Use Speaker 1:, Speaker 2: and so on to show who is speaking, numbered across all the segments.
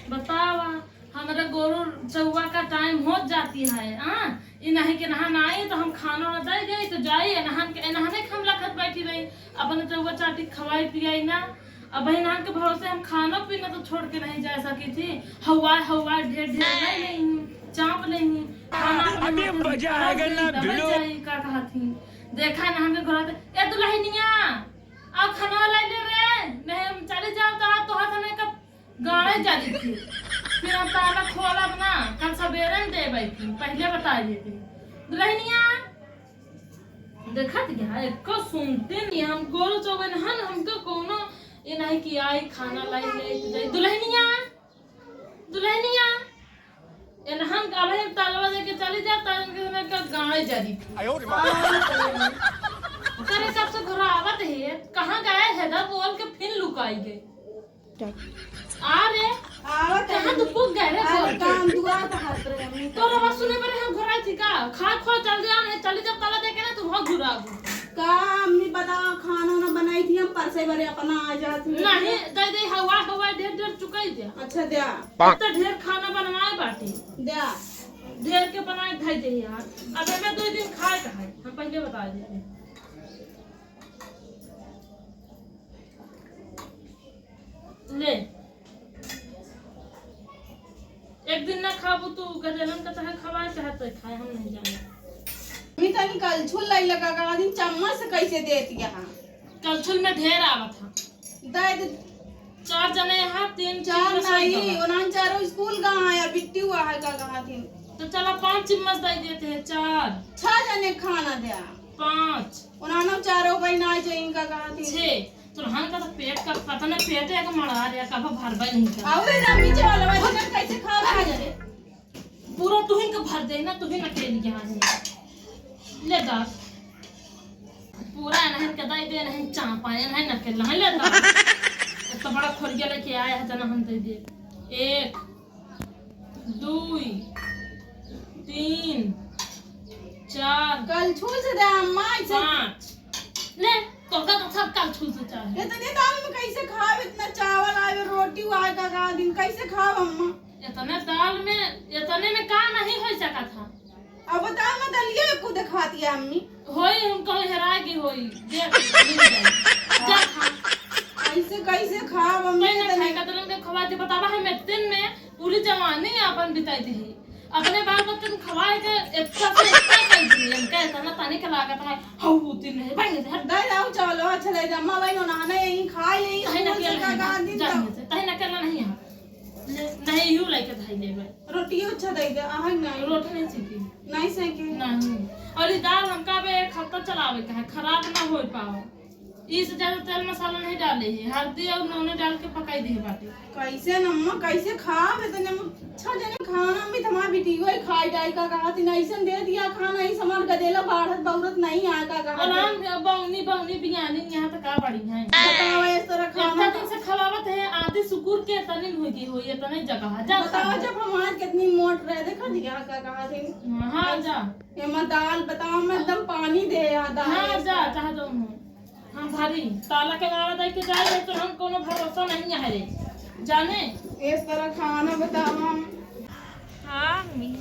Speaker 1: बतावा हमारे गोरू चौवा का टाइम हो जाती है। ये नहीं कि नहान आई तो हम खाना न दे गई तो जाई नहाने हम लखत बैठी रही अपने चौवा चाटी खवाई पियाई ना। अब बहन के भरोसे हम खाना पीना तो छोड़ के नहीं जा सकी थी। हवा हवा ढेर ढेर नहीं चाप नहीं खाना मजा आएगा ना का कहा थी देखा ना हमें घर ए दुल्हनिया अब खाना लाई ले रे नहीं हम चले जाओ तो हाथ में का गाड़े जाली थी। फिर हम ताला खोला ना कल सवेरे दे बैठी पहले बता देते दुल्हनिया देखा क्या एक सुनते नहीं हम गोरो चौबन हन हमको कोनो ये नहीं कि आई खाना लाई ले दुल्हनिया दुल्हनिया हम अब हम तालवा दे के चली जा ताल के समय का गाड़े जाली करे कब से घर आवत है कहां गए है दा बोल के फिर लुकाई गए आ रे आवत कहां तू पुग गए रे बोल काम दुआ तो हाथ रे हम तो आवाज सुने पर हम घर आई थी का खा खो चल जा नहीं चली जब ताला दे के ना तू वहां घुरा
Speaker 2: का अम्मी बता खाना ना बनाई थी हम परसे भरे अपना आ जाती
Speaker 1: नहीं दे दे हवा हवा ढेर ढेर चुकाई दे। अच्छा
Speaker 2: दे
Speaker 1: तो ढेर खाना बनवाए बाटी
Speaker 2: दे
Speaker 1: ढेर के बनाए खाई दे यार। अब मैं 2 दिन खाए कहां हम पहले बता देते ले एक दिन ना खाबू तू गजलन का चाहे खवाए चाहे तो खाए हम नहीं जाने।
Speaker 2: मी तनी कलछुल लाई लगा का दिन चम्मच से कैसे देती यहां
Speaker 1: कलछुल में ढेर आवत था
Speaker 2: दे
Speaker 1: 4 जने यहां 3
Speaker 2: 4 नहीं उन्हां चारों स्कूल कहां आया बिट्टी हुआ है का कहां थी
Speaker 1: तो चला 5 चम्मच दे देते हैं 4
Speaker 2: 6 जने खाना दे
Speaker 1: 5
Speaker 2: उन्हां चारों बहना है इनका कहां थी
Speaker 1: 6 तो हन का तो पेट का पता नहीं पेट है का मड़ा रे का भरबा नहीं का
Speaker 2: आओ रे नीचे वाला भाई कैसे खा खा जा रे
Speaker 1: पूरा तू ही का भर दे ना तू ही ना के यहां ले दा पूरा नहीं कदाई दे नहीं चापा नहीं न के ले दा तो बड़ा खोरिया लेके आया है जना हम दे दे 1 2 3 4
Speaker 2: कल छूल से दे अम्मा
Speaker 1: 5 ले तो का तो सब कल छूल से चाहे
Speaker 2: इतने दाल में कैसे खाव इतना चावल आवे रोटी आए का दिन कैसे खाव अम्मा
Speaker 1: इतने दाल में इतने में का नहीं हो सका था।
Speaker 2: अब बता मैं दलिया को दिखाती है अम्मी
Speaker 1: होई हम कहीं हेरा गई होई देख जा खा
Speaker 2: ऐसे कैसे खाव अम्मी
Speaker 1: मैं ना खाए का दलन के खवा दे बतावा है मैं दिन में पूरी जवानी अपन बिताई थी अपने बाल बच्चे को खवाए के इतना से इतना कर दी हम कहता ना ताने का लागत है हाउ दिन है भाई ने हट
Speaker 2: दे लाओ चलो अच्छा ले अम्मा भाई ना यही खा ले
Speaker 1: तही ना केला नहीं है नहीं यू लाइक धाई ले भाई
Speaker 2: रोटी अच्छा दे दे आह नहीं
Speaker 1: रोटी नहीं सीखी
Speaker 2: नहीं सके
Speaker 1: नहीं और ये दाल हम का बे खत्ता चलावे का है खराब ना हो पाओ इस ज्यादा तेल मसाला नहीं डाले है हल्दी और नून डाल के पकाई दी बाटी
Speaker 2: कैसे नम्मा कैसे खावे इतने अच्छा जने खाना में तमा बिटी हुई खाई डाई का कहा थी नहीं सन दे दिया खाना ही समार गदेला बाढ़त बहुरत नहीं आ का कहा
Speaker 1: और हम बौनी बौनी बिरयानी यहां तक का बड़ी है
Speaker 2: बताओ इस तरह खाना
Speaker 1: दिन से खवावत है आधी सुकुर के तनिन होगी होई है तने जगह जा
Speaker 2: बताओ जब हमार कितनी मोट रहे देखा दिया का कहा थी
Speaker 1: हां जा
Speaker 2: एमा दाल बताओ मैं एकदम पानी दे आधा
Speaker 1: हां जा चाह दो हम भारी ताला के गाड़ा दे के जाए तो हम कोनो भरोसा नहीं है रे जाने
Speaker 2: इस तरह खाना बताओ हम
Speaker 3: हाँ मम्मी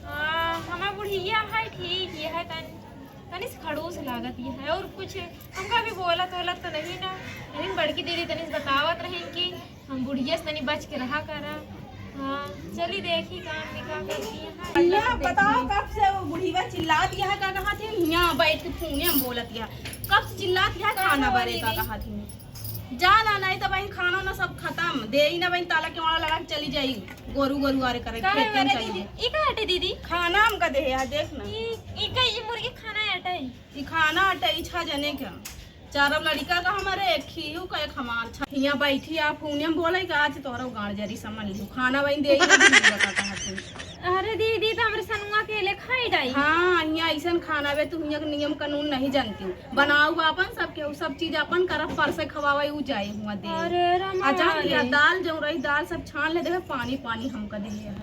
Speaker 3: हाँ हमारा बुढ़िया है ठीक ये है तनिस खड़ूस लागत ये है और कुछ हमका भी बोलत तो नहीं ना लेकिन बड़की दीदी तनिस बतावत रही कि हम बुढ़िया से तनी बच के रहा करा। हाँ चली देखी काम निकाल करती है
Speaker 2: या बताओ कब से वो बुढ़ीवा चिल्लात यह का कहा थी यहां बैठ के फोन में बोलत यह कब से चिल्लात यह खाना बरे का कहा थी जाना नहीं तो भाई खाना ना सब खत्म दे ही ना भाई ताला के वाला लगा के चली जाई गोरू आरे करे खेत में चाहिए
Speaker 3: ई का हटे दीदी
Speaker 2: खाना हम का दे यार देख ना
Speaker 3: ई का ये मुर्गी खाना हटे
Speaker 2: ई खाना हटे इच्छा जने क्या चारों लड़का का हमारे एक खीयू का एक हमार छा यहाँ बैठी आप फोन में बोले का आज तोरा गाड़ जरी समझ लियो खाना भाई दे ही ना बता कहा थी
Speaker 3: अरे दीदी तो हमरे सनुआ के ले खाई डाई
Speaker 2: हाँ यहाँ ऐसा खाना बे तुम यहाँ नियम कानून नहीं जानती बनाओ अपन सबके सब चीज अपन करब पर से खवावे उ जाए हुआ दे
Speaker 3: अरे
Speaker 2: जान लिया दाल जो रही दाल सब छान ले दे पानी पानी हमका दे है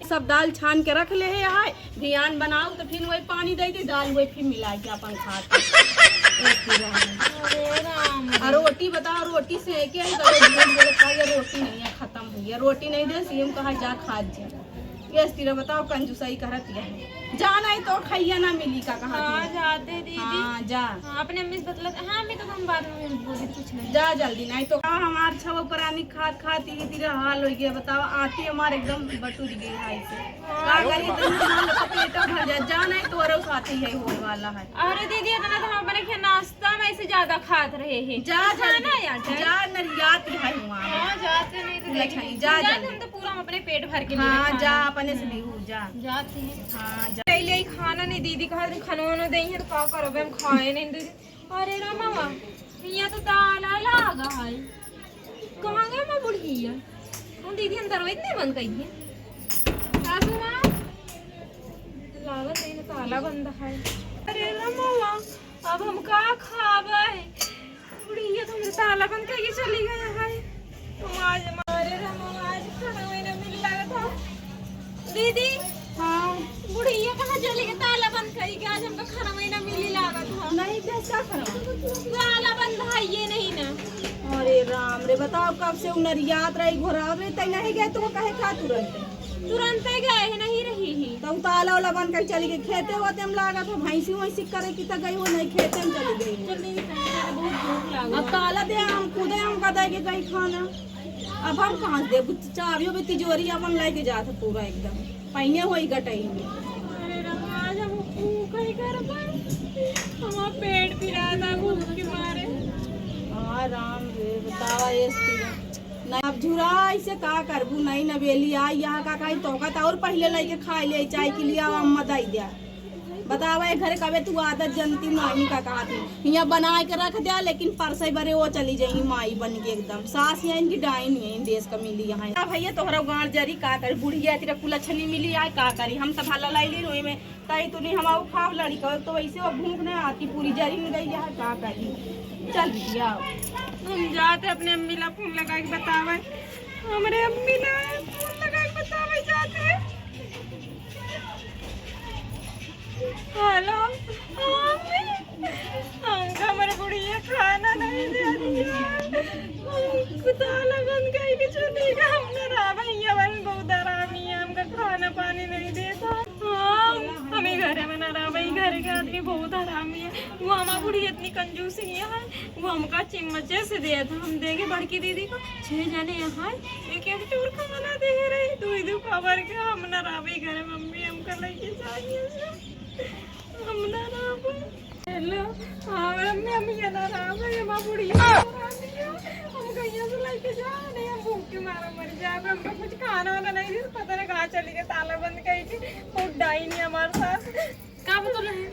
Speaker 2: सब दाल छान के रख ले है बियान बनाओ तो फिर वही पानी दे दी दाल वही फिर मिला के अपन खा
Speaker 3: अरे राम रे।
Speaker 2: और रोटी बताओ, रोटी से के ही करो रोटी नहीं है, खत्म हुई है रोटी नहीं दे सीएम कहा जा खा जा। ये स्थिर बताओ कंजूसाई करत है, जाना ही तो खैया ना मिली का कहा
Speaker 3: हाँ जाते दीदी।
Speaker 2: हाँ जा
Speaker 3: हाँ, अपने अम्मी से बतला। हाँ अम्मी तो हम बाद में बोली कुछ नहीं।
Speaker 2: जा जल्दी, नहीं तो हमार छव पुरानी खाद खाद धीरे धीरे हाल हो गया। बताओ आती हमारे एकदम बटूर गई है ऐसे का करी तो पेट भर जा, जा नहीं तो और साथी है होने वाला है।
Speaker 3: अरे दीदी इतना तो हम अपने नाश्ता में ऐसे ज्यादा खात रहे हैं।
Speaker 2: जा
Speaker 3: ना यार
Speaker 2: जा नरियात है वहाँ।
Speaker 3: हाँ जाते नहीं तो
Speaker 2: लछाई, जा
Speaker 3: जाते हम तो पूरा हम अपने पेट भर के लिए
Speaker 2: हाँ
Speaker 3: खाना।
Speaker 2: जा अपने से लीहू जा।
Speaker 3: जाते हैं।
Speaker 2: हाँ जा
Speaker 3: पहले ही खाना नहीं दीदी कहा खाना वाना दे है तो का करो हम खाए नहीं दीदी। अरे रामा यहाँ तो ताला लागा है, कहाँ गया मैं बुढ़िया। हम दीदी हम दरवाजा नहीं बंद कही है सासू माँ, लागत है ना ताला बंद है। अरे रामा अब हम का खावे, बुढ़िया तो मेरे ताला बंद करके चली गया है। तुम आज अरे रामा आज खाना वाना मिल लगा था दीदी।
Speaker 2: हाँ
Speaker 3: बुढ़िया कहाँ चली गई, ताला बंद करी के आज हमको खाना महीना मिली लागत था।
Speaker 2: नहीं कैसा खराब
Speaker 3: ताला बंद है ये नहीं ना।
Speaker 2: अरे राम रे बताओ कब से उनरियात रही घोरा रे तई नहीं गए तो कहे का
Speaker 3: तुरंत ही गए है नहीं रही ही।
Speaker 2: तो ताला वाला बन कर चली गई, खेते होते हम लागा तो भैंसी वैसी करे की गई वो नहीं खेते में चली गई।
Speaker 3: जल्दी निकल बहुत भूख लगा।
Speaker 2: अब ताला दे हम खुदे हम का दे के गई खाना, अब हम कहाँ दे चाबियों में तिजोरी अपन लेके जाते पूरा एकदम पहने हुई गटई में।
Speaker 3: अरे रामा आज हम भूख ही कर पाए, हमारा पेट पिरा था भूख के मारे।
Speaker 2: हाँ राम रे बतावा ये नहीं अब झुरा ऐसे का करबू नहीं नवेली आई यहाँ का कहीं तोका और पहले लेके खा ले चाय के लिए अम्मा दई दिया। बतावा ये घर कबे तू आदत जनती मामी का कहा थी यहाँ बना के रख दिया, लेकिन परसे बरे वो चली जाएंगी माई बन के एकदम। सास यहाँ इनकी डाइन है इन देश का मिली यहाँ भैया तोहरा गाँव जरी का करी बुढ़िया तेरा कुला छली मिली आए का करी हम तो भला लाई ली रोई में तई तू नहीं हमारा खाव लड़ी कर तो वैसे वो भूख नहीं आती पूरी जरी में गई है का करी। चल बिटिया
Speaker 3: हम जाते अपने अम्मी ला फोन लगा के बतावे, हमारे अम्मी ला फोन लगा के बतावे जाते। हेलो अम्मी, हमका हमारे बुढ़िया खाना नहीं दे दिया, हमको ताला बंद करके चली गई। हमने रहा भैया बन बहुत आरामी है, हमका खाना पानी नहीं देता। हाँ हमें घर में ना रहा भाई, घर के आदमी बहुत हरामी है। वो हमारा बुढ़ी इतनी कंजूस नहीं है, वो हमका चिमचे से दिया था। हम देंगे बड़की दीदी को 6 जने यहाँ एक एक चूर खाना दे रही दू खबर के हम ना रहा भाई घर। मम्मी हमका लेके जाइए हम ना रहा। हेलो हाँ मम्मी हम ये ना रहा भाई, हमारा बुढ़िया हम कहीं से लेके जा नहीं, हम भूख के मारा मर जाए। हमको कुछ खाना वाना नहीं दिया, पता नहीं कहाँ चली गई, ताला बंद करके बहुत डाई नहीं हमारे साथ।
Speaker 1: का बतल है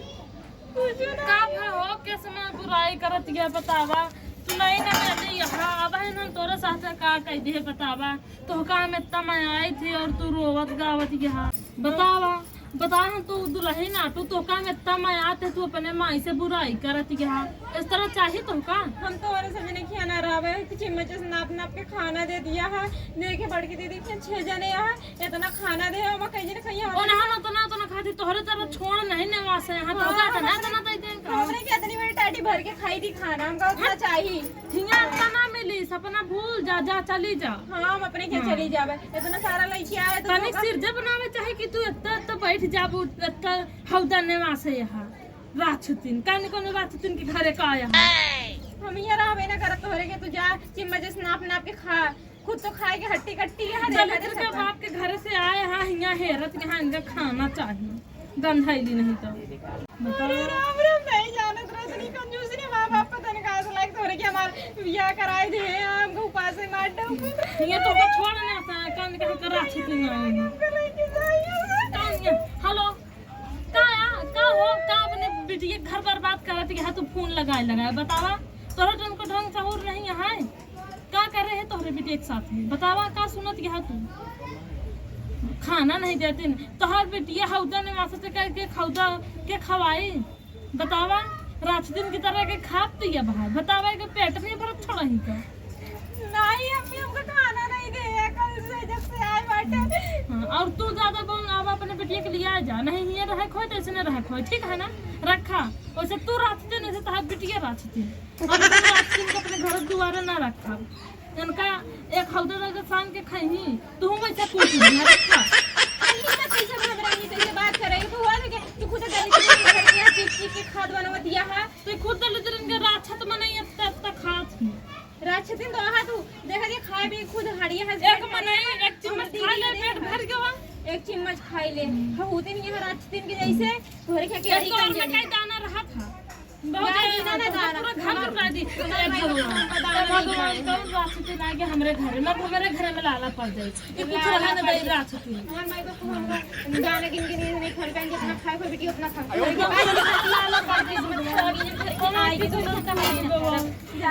Speaker 3: कुछ ना
Speaker 1: का हो कैसे मैं बुराई करत गया बतावा। तू नहीं ना मैं यहाँ आवा है ना तोरे साथ का कह दे बतावा। तो का में इतना मैं आई थी और तू रोवत गावत गया बतावा। बता हम तू दुल्हन आटू तो का में इतना मैं आते तू अपने माई से बुराई करत गया। इस तरह चाहिए तो का
Speaker 3: हम तो और समझने खाना रहा है, चम्मच से नाप नाप के खाना दे दिया है। देखे बड़की दीदी के 6 जने यहाँ इतना खाना दे हम कहीं ना कहीं
Speaker 1: ओ ना तो ना खाती तोहरे तरह छोड़ नहीं ने वहां से यहाँ तो का ना तो ना दे
Speaker 3: हमने क्या इतनी बड़ी टाटी भर के खाई थी खाना, हमका उतना चाहिए।
Speaker 1: हिया ना मिली सपना भूल जा जा चली जा।
Speaker 3: हाँ हम अपने क्या चली जावे, इतना सारा लेके आए तो
Speaker 1: तनिक सिर जे बनावे चाहे कि तू इतना बैठ जाबू इतना हौदा नेवा से यहाँ राछुतिन कान कोनो राछुतिन के घरे का आया
Speaker 3: हम यहाँ रहबे ना करत तोहरे के। तू जा चिम्मच से नाप नाप के खा, खुद तो खाए के हट्टी कट्टी यहाँ
Speaker 1: चल के बाप के घर से आए हाँ यहाँ हेरत यहाँ इनका खाना चाहिए गंधाइली नहीं तो
Speaker 3: अरे राम राम नहीं जानत रहे इतनी कंजूस नहीं। माँ बाप पता नहीं कहाँ से लायक तोहरे के हमारे बियाह कराए थे, हमको उपास से मार दो।
Speaker 1: ये तो छोड़ ना सा कान के कर राछुतिन हेलो का हो का अपने बेटी के घर बर्बाद करत के तू फोन लगाए बतावा। तोरा टन को ढंग सहूर नहीं है का कर रहे हैं तोहरे बेटी एक साथ में बतावा। का सुनत गया तू खाना नहीं देते तोहर बेटिया हौदा ने वहां से करके खौदा के खवाई बतावा। रात दिन की तरह के खाप दिया बाहर बतावा के पेट में भरत छोड़ा ही का
Speaker 3: नहीं अम्मी हमको खाना नहीं दे कल से जब से आए बाटे।
Speaker 1: हाँ, और तू ज्यादा बोल अब अपने बेटिया के लिए आ जा नहीं ये रहे खोए तो ऐसे न रहे खोए ठीक है ना रखा वैसे तू रात दिन में से तहार बिटिया राछती हम राछती के अपने घर दुआरे ना रखा इनका एक हौदा लगे शाम के खैनी तू वैसे पूछ रखा
Speaker 2: कैसे भाग रही कैसे बात कर रही तू हुआ कि तू खुद गली चिप के खाद बनवा दिया है
Speaker 1: तो खुद दलिद्रन के राछत मनाई तब खात
Speaker 2: राक्षसिन तो आहा तू देखा दिया खाए भी खुद हड़िया है
Speaker 1: एक मनाई एक चम्मच खा ले पेट भर गवा
Speaker 2: एक चम्मच खाई ले होते नहीं है राक्षसिन के जैसे तोरे क्या के
Speaker 1: एक और में कई दाना रहा था बहुत दाना पूरा घर उड़ा दी भगवान तो राछती ना के हमरे घर में हमारे घर में लाला पड़ जाए ये कुछ रहा ना भाई राछती
Speaker 2: हमार माई बाप को हम गाने गिन गिन नहीं खर का जितना खाए कोई बेटी उतना खा
Speaker 1: लाला पड़ जाए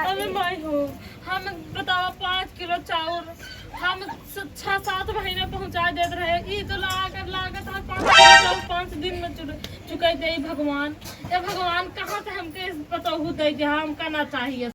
Speaker 1: अरे माई हो हम बताओ 5 किलो चावल हम 6-7 महीने पहुंचा देते रहे ई तो लागत है 5 किलो 5 दिन में चुकाई दे भगवान ये भगवान कहाँ से हमके पता हो दे कि हमका ना चाहिए